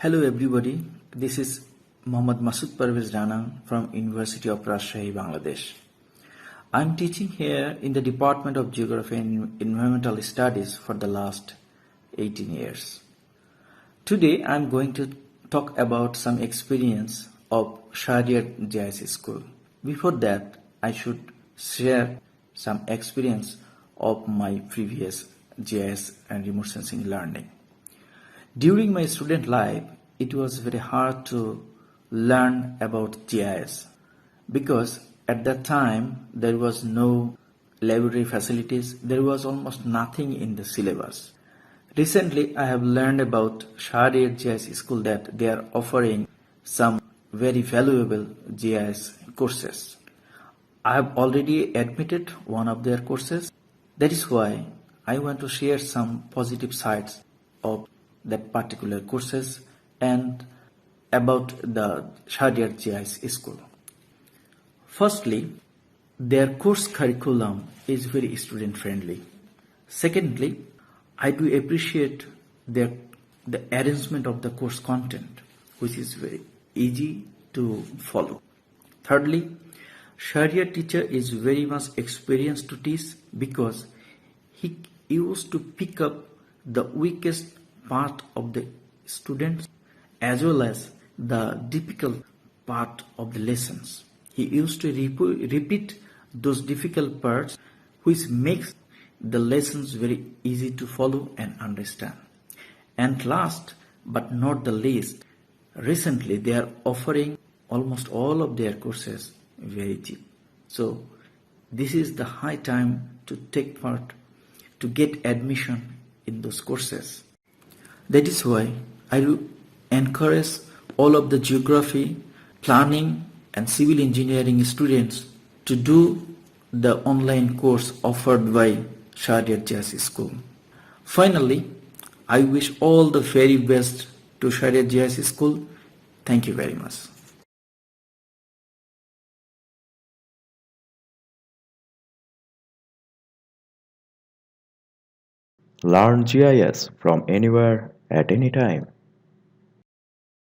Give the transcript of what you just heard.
Hello everybody, this is Mohammad Masud from University of Rajshahi, Bangladesh. I'm teaching here in the Department of Geography and Environmental Studies for the last 18 years. Today I'm going to talk about some experience of Shahriar GIS school. Before that, I should share some experience of my previous GIS and remote sensing learning. During my student life, it was very hard to learn about GIS because at that time there was no laboratory facilities, there was almost nothing in the syllabus. Recently, I have learned about Shahriar GIS school that they are offering some very valuable GIS courses. I have already admitted one of their courses. That is why I want to share some positive sides of that particular courses and about the Shahriar GIS school. Firstly, their course curriculum is very student friendly. Secondly, I do appreciate the arrangement of the course content, which is very easy to follow. Thirdly, Shahriar teacher is very much experienced to teach because he used to pick up the weakest part of the students as well as the difficult part of the lessons. He used to repeat those difficult parts, which makes the lessons very easy to follow and understand. And last but not the least, recently they are offering almost all of their courses very cheap. So this is the high time to take part, to get admission in those courses. That is why I will encourage all of the geography, planning and civil engineering students to do the online course offered by Shahriar GIS School. Finally, I wish all the very best to Shahriar GIS School. Thank you very much. Learn GIS from anywhere at any time.